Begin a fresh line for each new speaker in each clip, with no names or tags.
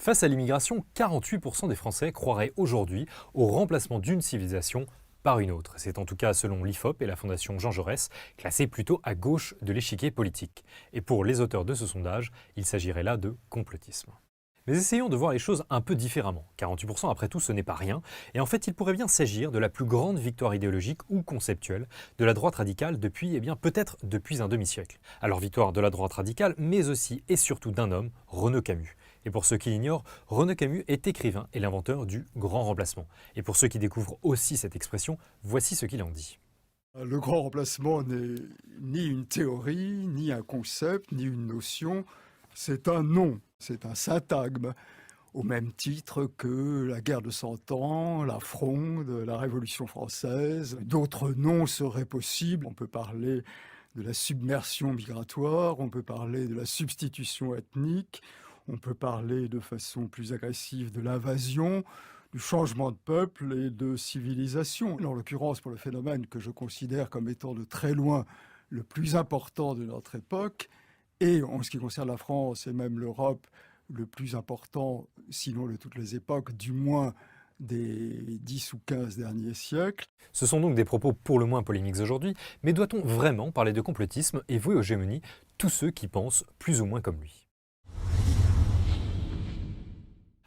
Face à l'immigration, 48% des Français croiraient aujourd'hui au remplacement d'une civilisation par une autre. C'est en tout cas selon l'IFOP et la Fondation Jean Jaurès, classée plutôt à gauche de l'échiquier politique. Et pour les auteurs de ce sondage, il s'agirait là de complotisme. Mais essayons de voir les choses un peu différemment. 48% après tout, ce n'est pas rien. Et en fait, il pourrait bien s'agir de la plus grande victoire idéologique ou conceptuelle de la droite radicale depuis, peut-être depuis un demi-siècle. Alors victoire de la droite radicale, mais aussi et surtout d'un homme, Renaud Camus. Et pour ceux qui l'ignorent, Renaud Camus est écrivain et l'inventeur du grand remplacement. Et pour ceux qui découvrent aussi cette expression, voici ce qu'il en dit.
Le grand remplacement n'est ni une théorie, ni un concept, ni une notion, c'est un nom, c'est un syntagme, au même titre que la guerre de Cent Ans, la Fronde, la Révolution française. D'autres noms seraient possibles, on peut parler de la submersion migratoire, on peut parler de la substitution ethnique, on peut parler de façon plus agressive de l'invasion, du changement de peuple et de civilisation. En l'occurrence, pour le phénomène que je considère comme étant de très loin le plus important de notre époque, et en ce qui concerne la France et même l'Europe, le plus important, sinon de toutes les époques, du moins des 10 ou 15 derniers siècles.
Ce sont donc des propos pour le moins polémiques aujourd'hui, mais doit-on vraiment parler de complotisme et vouer aux gémonies tous ceux qui pensent plus ou moins comme lui ?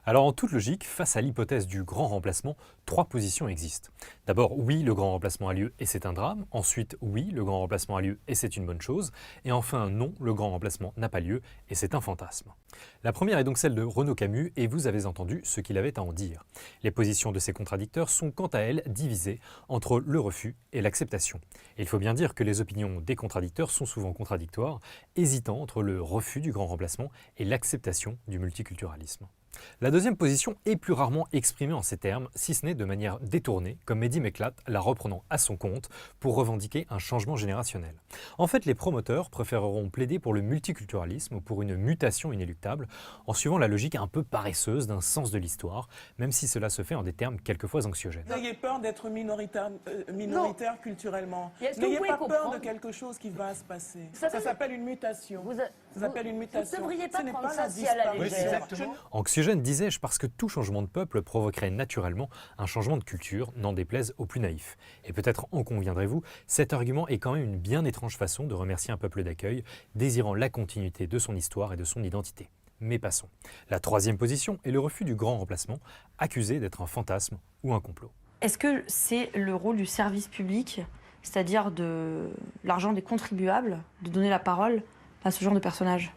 Alors en toute logique, face à l'hypothèse du grand remplacement, 3 positions existent. D'abord, oui, le grand remplacement a lieu et c'est un drame. Ensuite, oui, le grand remplacement a lieu et c'est une bonne chose. Et enfin, non, le grand remplacement n'a pas lieu et c'est un fantasme. La première est donc celle de Renaud Camus et vous avez entendu ce qu'il avait à en dire. Les positions de ces contradicteurs sont quant à elles divisées entre le refus et l'acceptation. Et il faut bien dire que les opinions des contradicteurs sont souvent contradictoires, hésitant entre le refus du grand remplacement et l'acceptation du multiculturalisme. La deuxième position est plus rarement exprimée en ces termes, si ce n'est de manière détournée, comme Mehdi Meklat la reprenant à son compte pour revendiquer un changement générationnel. En fait, les promoteurs préféreront plaider pour le multiculturalisme ou pour une mutation inéluctable, en suivant la logique un peu paresseuse d'un sens de l'histoire, même si cela se fait en des termes quelquefois anxiogènes.
N'ayez peur d'être minoritaire culturellement.
Et est-ce que
N'ayez
vous
pas
pouvez
peur de
comprendre
quelque chose qui va se passer.
Ça
Ça s'appelle une mutation.
Vous
Ça s'appelle une mutation.
Vous ne devriez pas
Ce n'est
prendre
pas
ça
la
si à la
disparition.
légère.
Anxiogène, disais-je, parce que tout changement de peuple provoquerait naturellement un changement de culture, n'en déplaise aux plus naïfs. Et peut-être en conviendrez-vous, cet argument est quand même une bien étrange façon de remercier un peuple d'accueil, désirant la continuité de son histoire et de son identité. Mais passons. La troisième position est le refus du grand remplacement, accusé d'être un fantasme ou un complot.
Est-ce que c'est le rôle du service public, c'est-à-dire de l'argent des contribuables, de donner la parole à ce genre de personnages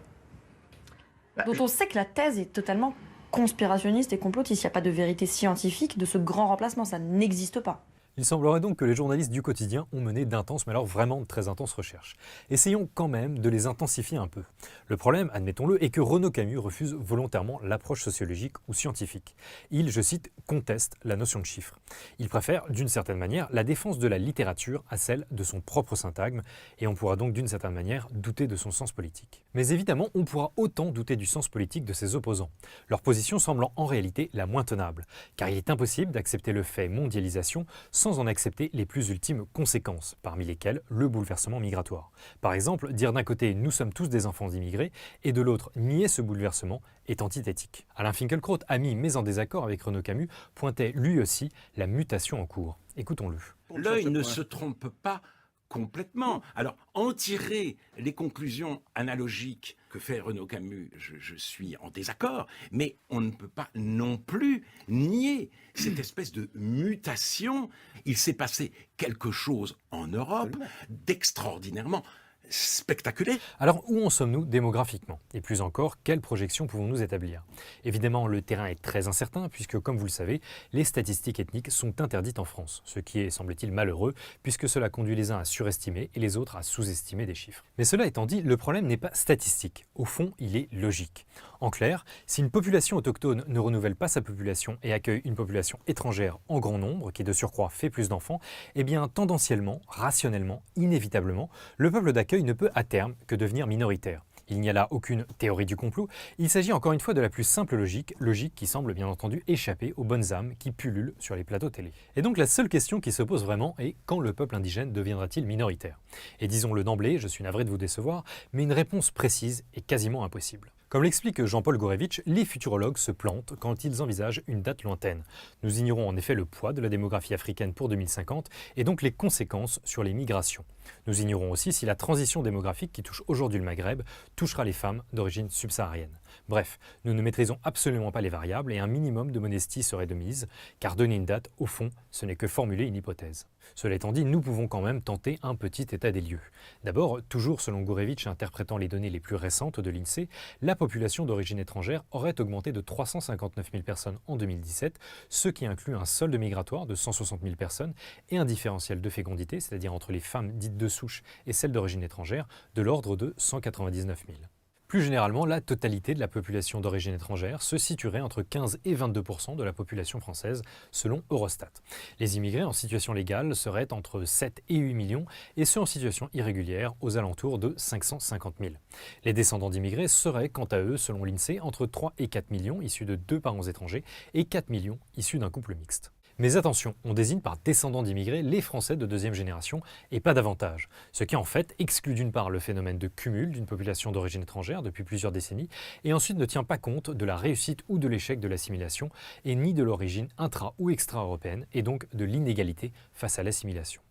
dont on sait que la thèse est totalement conspirationniste et complotiste. Il n'y a pas de vérité scientifique de ce grand remplacement, ça n'existe pas.
Il semblerait donc que les journalistes du quotidien ont mené d'intenses, mais alors vraiment de très intenses recherches. Essayons quand même de les intensifier un peu. Le problème, admettons-le, est que Renaud Camus refuse volontairement l'approche sociologique ou scientifique. Il, je cite, conteste la notion de chiffre. Il préfère, d'une certaine manière, la défense de la littérature à celle de son propre syntagme, et on pourra donc d'une certaine manière douter de son sens politique. Mais évidemment, on pourra autant douter du sens politique de ses opposants, leur position semblant en réalité la moins tenable, car il est impossible d'accepter le fait mondialisation sans en accepter les plus ultimes conséquences, parmi lesquelles le bouleversement migratoire. Par exemple, dire d'un côté « nous sommes tous des enfants immigrés » et de l'autre « nier ce bouleversement » est antithétique. Alain Finkielkraut, ami mais en désaccord avec Renaud Camus, pointait lui aussi la mutation en cours. Écoutons-le.
L'œil ne se trompe pas complètement. Alors, en tirer les conclusions analogiques que fait Renaud Camus, je suis en désaccord, mais on ne peut pas non plus nier cette espèce de mutation. Il s'est passé quelque chose en Europe d'extraordinairement spectaculaire.
Alors où en sommes-nous démographiquement? Et plus encore, quelles projections pouvons-nous établir? Évidemment, le terrain est très incertain puisque, comme vous le savez, les statistiques ethniques sont interdites en France, ce qui est, semble-t-il, malheureux puisque cela conduit les uns à surestimer et les autres à sous-estimer des chiffres. Mais cela étant dit, le problème n'est pas statistique. Au fond, il est logique. En clair, si une population autochtone ne renouvelle pas sa population et accueille une population étrangère en grand nombre, qui de surcroît fait plus d'enfants, eh bien tendanciellement, rationnellement, inévitablement, le peuple d'accueil ne peut à terme que devenir minoritaire. Il n'y a là aucune théorie du complot, il s'agit encore une fois de la plus simple logique qui semble bien entendu échapper aux bonnes âmes qui pullulent sur les plateaux télé. Et donc la seule question qui se pose vraiment est quand le peuple indigène deviendra-t-il minoritaire? Et disons-le d'emblée, je suis navré de vous décevoir, mais une réponse précise est quasiment impossible. Comme l'explique Jean-Paul Gourevitch, les futurologues se plantent quand ils envisagent une date lointaine. Nous ignorons en effet le poids de la démographie africaine pour 2050 et donc les conséquences sur les migrations. Nous ignorons aussi si la transition démographique qui touche aujourd'hui le Maghreb touchera les femmes d'origine subsaharienne. Bref, nous ne maîtrisons absolument pas les variables et un minimum de modestie serait de mise, car donner une date, au fond, ce n'est que formuler une hypothèse. Cela étant dit, nous pouvons quand même tenter un petit état des lieux. D'abord, toujours selon Gourevitch interprétant les données les plus récentes de l'INSEE, la population d'origine étrangère aurait augmenté de 359 000 personnes en 2017, ce qui inclut un solde migratoire de 160 000 personnes et un différentiel de fécondité, c'est-à-dire entre les femmes dites de souche et celles d'origine étrangère, de l'ordre de 199 000. Plus généralement, la totalité de la population d'origine étrangère se situerait entre 15 et 22% de la population française, selon Eurostat. Les immigrés en situation légale seraient entre 7 et 8 millions, et ceux en situation irrégulière aux alentours de 550 000. Les descendants d'immigrés seraient, quant à eux, selon l'INSEE, entre 3 et 4 millions issus de 2 parents étrangers et 4 millions issus d'un couple mixte. Mais attention, on désigne par descendants d'immigrés les Français de deuxième génération et pas davantage, ce qui en fait exclut d'une part le phénomène de cumul d'une population d'origine étrangère depuis plusieurs décennies et ensuite ne tient pas compte de la réussite ou de l'échec de l'assimilation et ni de l'origine intra- ou extra-européenne et donc de l'inégalité face à l'assimilation.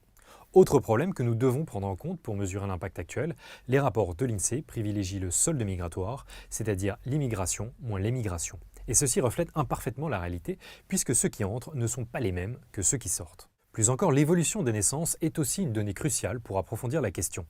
Autre problème que nous devons prendre en compte pour mesurer l'impact actuel, les rapports de l'INSEE privilégient le solde migratoire, c'est-à-dire l'immigration moins l'émigration. Et ceci reflète imparfaitement la réalité, puisque ceux qui entrent ne sont pas les mêmes que ceux qui sortent. Plus encore, l'évolution des naissances est aussi une donnée cruciale pour approfondir la question.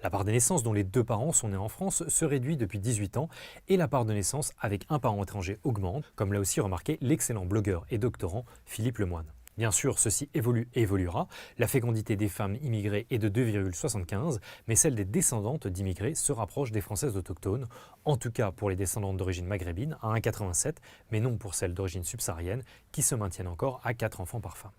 La part des naissances dont les deux parents sont nés en France se réduit depuis 18 ans, et la part de naissances avec un parent étranger augmente, comme l'a aussi remarqué l'excellent blogueur et doctorant Philippe Lemoine. Bien sûr, ceci évolue et évoluera. La fécondité des femmes immigrées est de 2,75, mais celle des descendantes d'immigrés se rapproche des Françaises autochtones, en tout cas pour les descendantes d'origine maghrébine à 1,87, mais non pour celles d'origine subsaharienne qui se maintiennent encore à 4 enfants par femme.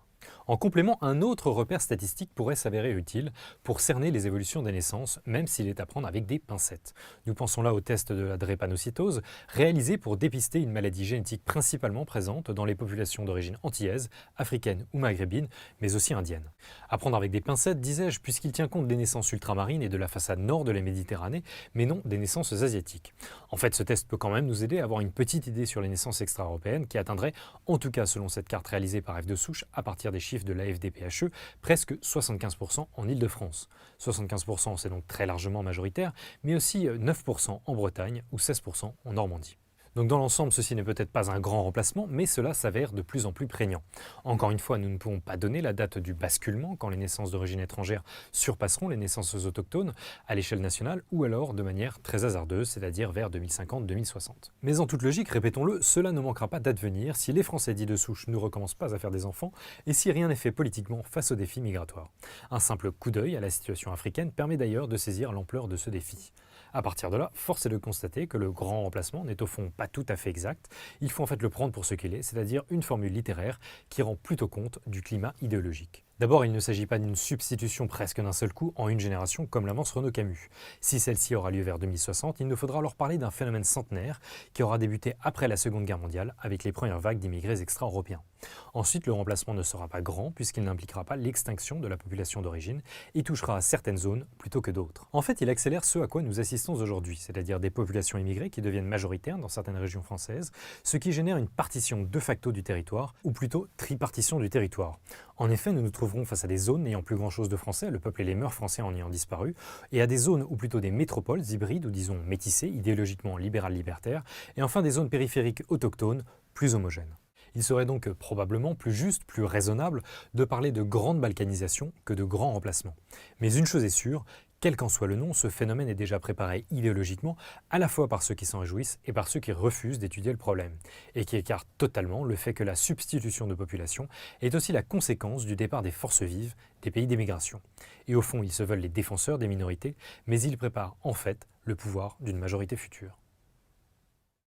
En complément, un autre repère statistique pourrait s'avérer utile pour cerner les évolutions des naissances, même s'il est à prendre avec des pincettes. Nous pensons là au test de la drépanocytose, réalisé pour dépister une maladie génétique principalement présente dans les populations d'origine antillaise, africaine ou maghrébine, mais aussi indienne. À prendre avec des pincettes, disais-je, puisqu'il tient compte des naissances ultramarines et de la façade nord de la Méditerranée, mais non des naissances asiatiques. En fait, ce test peut quand même nous aider à avoir une petite idée sur les naissances extra-européennes qui atteindraient, en tout cas selon cette carte réalisée par F de Souche, à partir des chiffres de l'AFD-PHE, presque 75% en Île-de-France. 75% c'est donc très largement majoritaire, mais aussi 9% en Bretagne ou 16% en Normandie. Donc dans l'ensemble, ceci n'est peut-être pas un grand remplacement, mais cela s'avère de plus en plus prégnant. Encore une fois, nous ne pouvons pas donner la date du basculement quand les naissances d'origine étrangère surpasseront les naissances autochtones à l'échelle nationale ou alors de manière très hasardeuse, c'est-à-dire vers 2050-2060. Mais en toute logique, répétons-le, cela ne manquera pas d'advenir si les Français dits de souche ne recommencent pas à faire des enfants et si rien n'est fait politiquement face aux défis migratoires. Un simple coup d'œil à la situation africaine permet d'ailleurs de saisir l'ampleur de ce défi. À partir de là, force est de constater que le grand remplacement n'est au fond pas tout à fait exact. Il faut en fait le prendre pour ce qu'il est, c'est-à-dire une formule littéraire qui rend plutôt compte du climat idéologique. D'abord, il ne s'agit pas d'une substitution presque d'un seul coup en une génération comme l'avance Renaud Camus. Si celle-ci aura lieu vers 2060, il nous faudra alors parler d'un phénomène centenaire qui aura débuté après la Seconde Guerre mondiale avec les premières vagues d'immigrés extra-européens. Ensuite, le remplacement ne sera pas grand puisqu'il n'impliquera pas l'extinction de la population d'origine et touchera à certaines zones plutôt que d'autres. En fait, il accélère ce à quoi nous assistons aujourd'hui, c'est-à-dire des populations immigrées qui deviennent majoritaires dans certaines régions françaises, ce qui génère une partition de facto du territoire, ou plutôt tripartition du territoire. En effet, nous nous trouverons face à des zones n'ayant plus grand-chose de français, le peuple et les mœurs français en ayant disparu, et à des zones ou plutôt des métropoles hybrides ou disons métissées, idéologiquement libérales-libertaires, et enfin des zones périphériques autochtones plus homogènes. Il serait donc probablement plus juste, plus raisonnable de parler de grande balkanisation que de grand remplacement. Mais une chose est sûre, quel qu'en soit le nom, ce phénomène est déjà préparé idéologiquement à la fois par ceux qui s'en réjouissent et par ceux qui refusent d'étudier le problème, et qui écartent totalement le fait que la substitution de population est aussi la conséquence du départ des forces vives des pays d'émigration. Et au fond, ils se veulent les défenseurs des minorités, mais ils préparent en fait le pouvoir d'une majorité future.